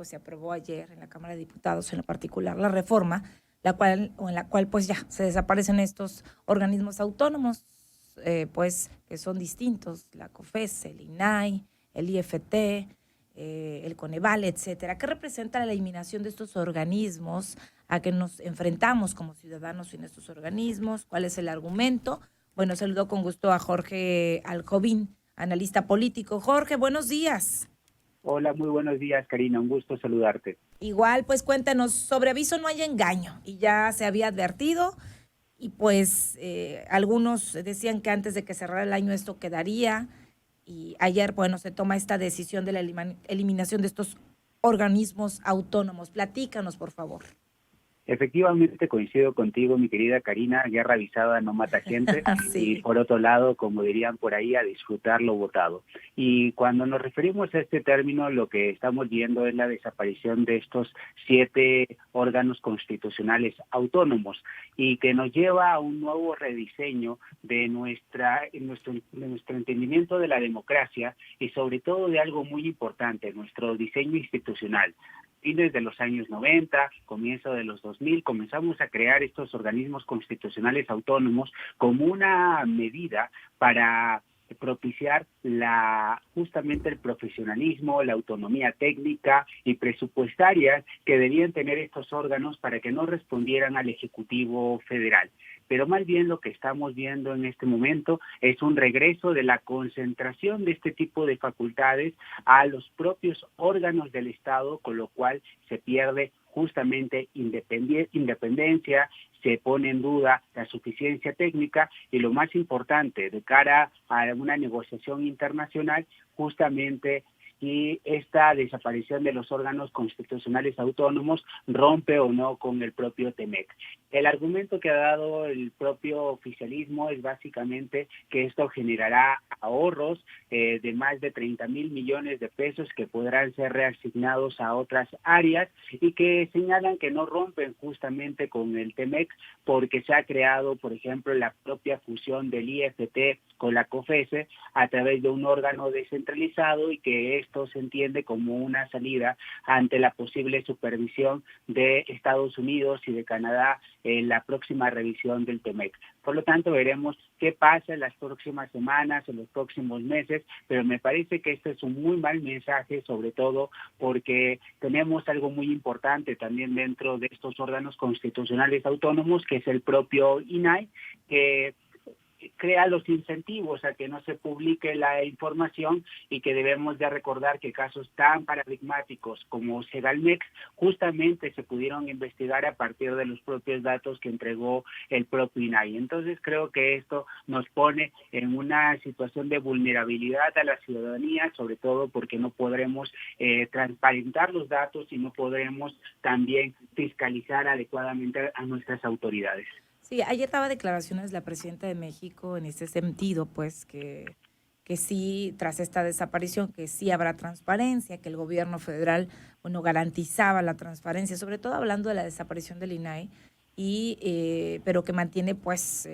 pues se aprobó ayer en la Cámara de Diputados, en lo particular la reforma, en la cual pues ya se desaparecen estos organismos autónomos, pues que son distintos, la COFESE, el INAI, el IFT, el Coneval, etcétera. ¿Qué representa la eliminación de estos organismos? ¿A qué nos enfrentamos como ciudadanos en estos organismos? ¿Cuál es el argumento? Bueno, saludo con gusto a Jorge Aljovín, analista político. Jorge, buenos días. Hola, muy buenos días, Karina. Un gusto saludarte. Igual, pues cuéntanos, sobre aviso no hay engaño y ya se había advertido y pues algunos decían que antes de que cerrara el año esto quedaría y ayer, bueno, se toma esta decisión de la eliminación de estos organismos autónomos. Platícanos, por favor. Efectivamente coincido contigo, mi querida Karina, guerra avisada no mata gente y Sí. por otro lado, como dirían por ahí, a disfrutar lo votado. Y cuando nos referimos a este término, lo que estamos viendo es la desaparición de estos 7 órganos constitucionales autónomos y que nos lleva a un nuevo rediseño de nuestro entendimiento de la democracia y sobre todo de algo muy importante, nuestro diseño institucional. Fines de los años 90, comienzo de los 2000, comenzamos a crear estos organismos constitucionales autónomos como una medida para propiciar justamente el profesionalismo, la autonomía técnica y presupuestaria que debían tener estos órganos para que no respondieran al Ejecutivo Federal. Pero más bien lo que estamos viendo en este momento es un regreso de la concentración de este tipo de facultades a los propios órganos del Estado, con lo cual se pierde justamente independencia, se pone en duda la suficiencia técnica y lo más importante, de cara a una negociación internacional, justamente si esta desaparición de los órganos constitucionales autónomos rompe o no con el propio TEMEC. El argumento que ha dado el propio oficialismo es básicamente que esto generará ahorros de más de 30,000 millones de pesos que podrán ser reasignados a otras áreas y que señalan que no rompen justamente con el TEMEC porque se ha creado, por ejemplo, la propia fusión del IFT con la COFESE a través de un órgano descentralizado y que esto se entiende como una salida ante la posible supervisión de Estados Unidos y de Canadá en la próxima revisión del TEMEC. Por lo tanto, veremos qué pasa en las próximas semanas, en los próximos meses, pero me parece que este es un muy mal mensaje, sobre todo porque tenemos algo muy importante también dentro de estos órganos constitucionales autónomos, que es el propio INAI, que crea los incentivos a que no se publique la información y que debemos de recordar que casos tan paradigmáticos como Segalmex justamente se pudieron investigar a partir de los propios datos que entregó el propio INAI. Entonces creo que esto nos pone en una situación de vulnerabilidad a la ciudadanía, sobre todo porque no podremos transparentar los datos y no podremos también fiscalizar adecuadamente a nuestras autoridades. Sí, ayer daba declaraciones la presidenta de México en ese sentido, pues que sí, tras esta desaparición, que sí habrá transparencia, que el gobierno federal, bueno, garantizaba la transparencia, sobre todo hablando de la desaparición del INAI, pero que mantiene pues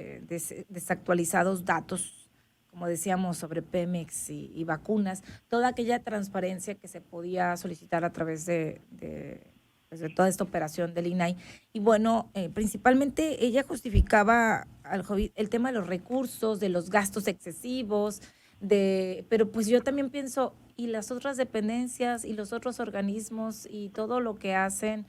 desactualizados datos, como decíamos, sobre Pemex y vacunas, toda aquella transparencia que se podía solicitar a través pues, de toda esta operación del INAI. Y bueno, principalmente ella justificaba el tema de los recursos, de los gastos excesivos, pero pues yo también pienso, y las otras dependencias y los otros organismos y todo lo que hacen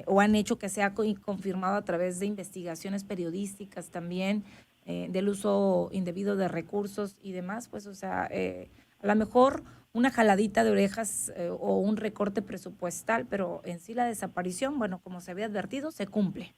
o han hecho que sea confirmado a través de investigaciones periodísticas también, del uso indebido de recursos y demás, pues o sea, a lo mejor una jaladita de orejas o un recorte presupuestal, pero en sí la desaparición, bueno, como se había advertido, se cumple.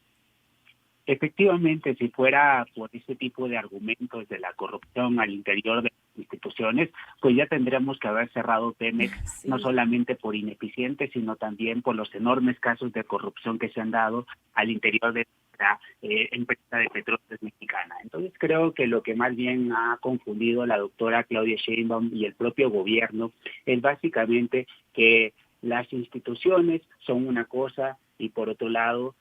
Efectivamente, si fuera por ese tipo de argumentos de la corrupción al interior de las instituciones, pues ya tendríamos que haber cerrado Pemex, no Sí. solamente por ineficiente, sino también por los enormes casos de corrupción que se han dado al interior de la empresa de petróleos mexicana. Entonces creo que lo que más bien ha confundido la doctora Claudia Sheinbaum y el propio gobierno es básicamente que las instituciones son una cosa y por otro lado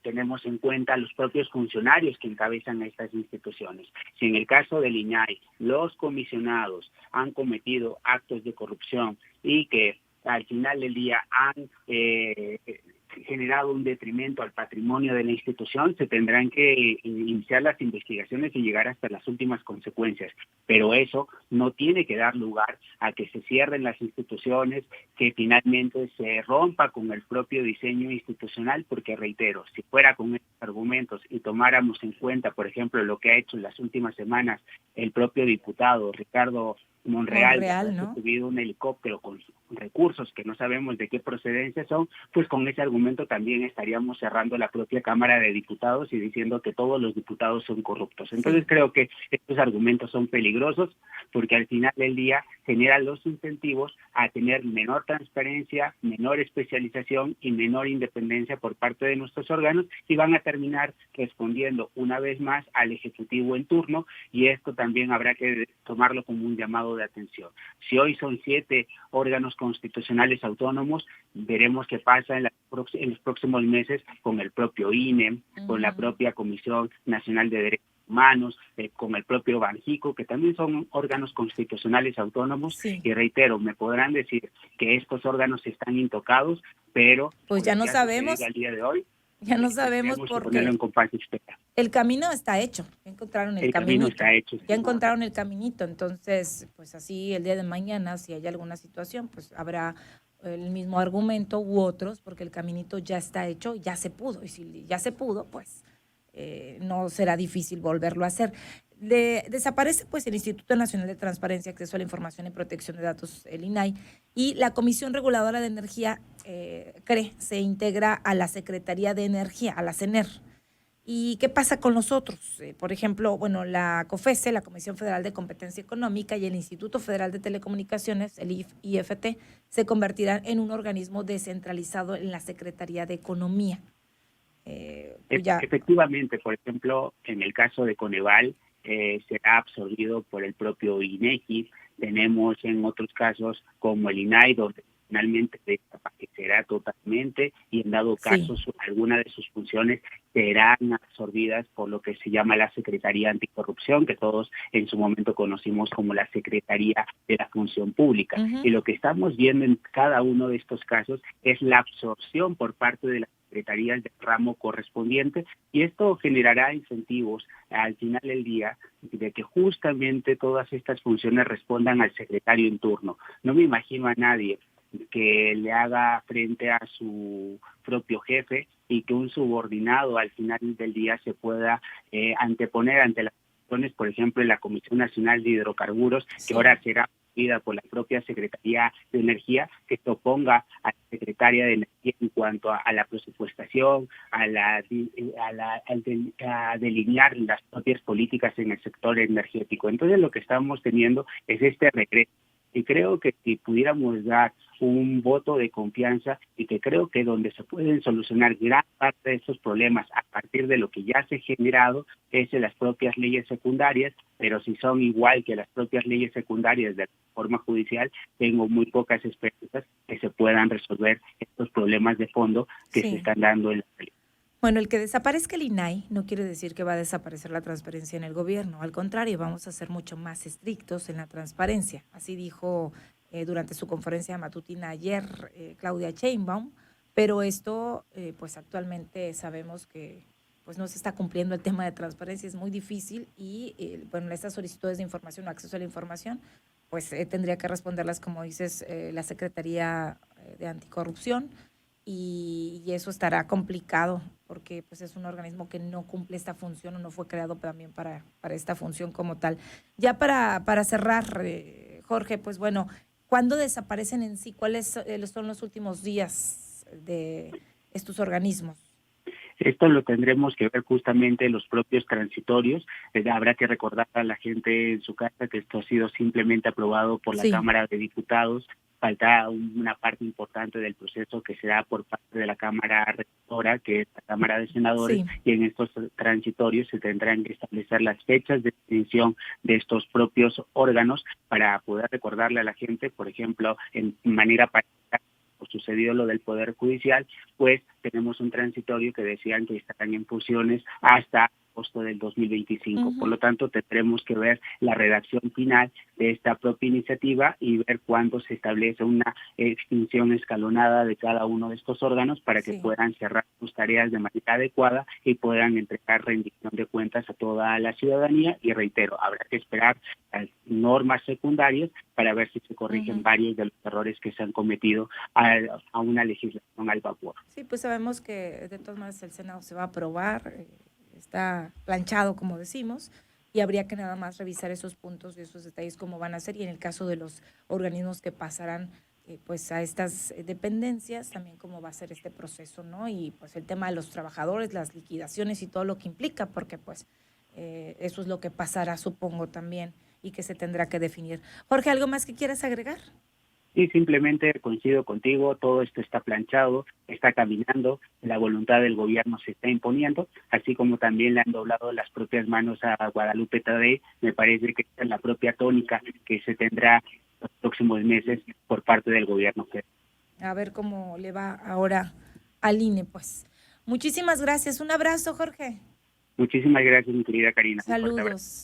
tenemos en cuenta los propios funcionarios que encabezan estas instituciones. Si en el caso del INAI los comisionados han cometido actos de corrupción y que al final del día han generado un detrimento al patrimonio de la institución, se tendrán que iniciar las investigaciones y llegar hasta las últimas consecuencias. Pero eso no tiene que dar lugar a que se cierren las instituciones, que finalmente se rompa con el propio diseño institucional, porque reitero, si fuera con estos argumentos y tomáramos en cuenta, por ejemplo, lo que ha hecho en las últimas semanas el propio diputado Ricardo Monreal, ¿no? subido un helicóptero con recursos que no sabemos de qué procedencia son, pues con ese argumento también estaríamos cerrando la propia Cámara de Diputados y diciendo que todos los diputados son corruptos. Entonces creo que estos argumentos son peligrosos porque al final del día generan los incentivos a tener menor transparencia, menor especialización y menor independencia por parte de nuestros órganos, y van a terminar respondiendo una vez más al Ejecutivo en turno, y esto también habrá que tomarlo como un llamado de atención. Si hoy son 7 órganos constitucionales autónomos, veremos qué pasa en los próximos meses con el propio INE, con la propia Comisión Nacional de Derechos Humanos, con el propio Banjico, que también son órganos constitucionales autónomos. Y reitero, me podrán decir que estos órganos están intocados, pero pues ya no sabemos. Al día de hoy, ya no sabemos porque en compás de espera. El camino está hecho, ya encontraron el camino está hecho. Ya encontraron el caminito, entonces, pues así el día de mañana, si hay alguna situación, pues habrá el mismo argumento u otros, porque el caminito ya está hecho, ya se pudo, y si ya se pudo, pues no será difícil volverlo a hacer. Desaparece pues el Instituto Nacional de Transparencia, Acceso a la Información y Protección de Datos, el INAI, y la Comisión Reguladora de Energía se integra a la Secretaría de Energía, a la CENER. ¿Y qué pasa con los otros? Por ejemplo, bueno, la COFESE, la Comisión Federal de Competencia Económica, y el Instituto Federal de Telecomunicaciones, el IFT, se convertirán en un organismo descentralizado en la Secretaría de Economía. Efectivamente, por ejemplo, en el caso de Coneval, será absorbido por el propio INEGI. Tenemos en otros casos como el INAI, donde finalmente desaparecerá totalmente, y en dado caso alguna de sus funciones serán absorbidas por lo que se llama la Secretaría Anticorrupción, que todos en su momento conocimos como la Secretaría de la Función Pública. Y lo que estamos viendo en cada uno de estos casos es la absorción por parte de la secretarías del ramo correspondiente, y esto generará incentivos al final del día de que justamente todas estas funciones respondan al secretario en turno. No me imagino a nadie que le haga frente a su propio jefe y que un subordinado al final del día se pueda anteponer ante las funciones, por ejemplo, en la Comisión Nacional de Hidrocarburos, que ahora será por la propia Secretaría de Energía, que se oponga a la Secretaria de Energía en cuanto a la presupuestación, a delinear las propias políticas en el sector energético. Entonces lo que estamos teniendo es este regreso. Y creo que si pudiéramos dar un voto de confianza, y que creo que donde se pueden solucionar gran parte de estos problemas a partir de lo que ya se ha generado es en las propias leyes secundarias, pero si son igual que las propias leyes secundarias de la reforma judicial, tengo muy pocas esperanzas que se puedan resolver estos problemas de fondo que se están dando en la ley. Bueno, el que desaparezca el INAI no quiere decir que va a desaparecer la transparencia en el gobierno. Al contrario, vamos a ser mucho más estrictos en la transparencia. Así dijo durante su conferencia matutina ayer Claudia Sheinbaum, pero esto, pues actualmente sabemos que pues no se está cumpliendo el tema de transparencia, es muy difícil, y bueno, estas solicitudes de información o acceso a la información, pues tendría que responderlas, como dices, la Secretaría de Anticorrupción, y eso estará complicado porque pues es un organismo que no cumple esta función o no fue creado también para esta función como tal. Ya para cerrar, Jorge, pues bueno, ¿cuándo desaparecen en sí? ¿Cuáles son los últimos días de estos organismos? Esto lo tendremos que ver justamente en los propios transitorios. Habrá que recordar a la gente en su casa que esto ha sido simplemente aprobado por la Cámara de Diputados. Falta una parte importante del proceso que se da por parte de la Cámara Rectora, que es la Cámara de Senadores, y en estos transitorios se tendrán que establecer las fechas de extinción de estos propios órganos para poder recordarle a la gente, por ejemplo, en manera particular, sucedido lo del Poder Judicial, pues tenemos un transitorio que decían que estarán en funciones hasta agosto del 2025. Ujú. Por lo tanto, tendremos que ver la redacción final de esta propia iniciativa y ver cuándo se establece una extinción escalonada de cada uno de estos órganos para que Sí. puedan cerrar sus tareas de manera adecuada y puedan entregar rendición de cuentas a toda la ciudadanía. Y reitero, habrá que esperar las normas secundarias para ver si se corrigen Ujú. varios de los errores que se han cometido a una legislación al vapor. Sí, pues sabemos que de todas maneras el Senado se va a aprobar, está planchado, como decimos, y habría que nada más revisar esos puntos y esos detalles cómo van a ser, y en el caso de los organismos que pasarán pues a estas dependencias, también cómo va a ser este proceso, ¿no? Y pues el tema de los trabajadores, las liquidaciones y todo lo que implica, porque pues eso es lo que pasará, supongo, también, y que se tendrá que definir. Jorge, ¿algo más que quieras agregar? Y simplemente coincido contigo, todo esto está planchado, está caminando, la voluntad del gobierno se está imponiendo, así como también le han doblado las propias manos a Guadalupe Tadei. Me parece que esta es la propia tónica que se tendrá los próximos meses por parte del gobierno. A ver cómo le va ahora al INE, pues. Muchísimas gracias. Un abrazo, Jorge. Muchísimas gracias, mi querida Karina. Un fuerte abrazo. Saludos.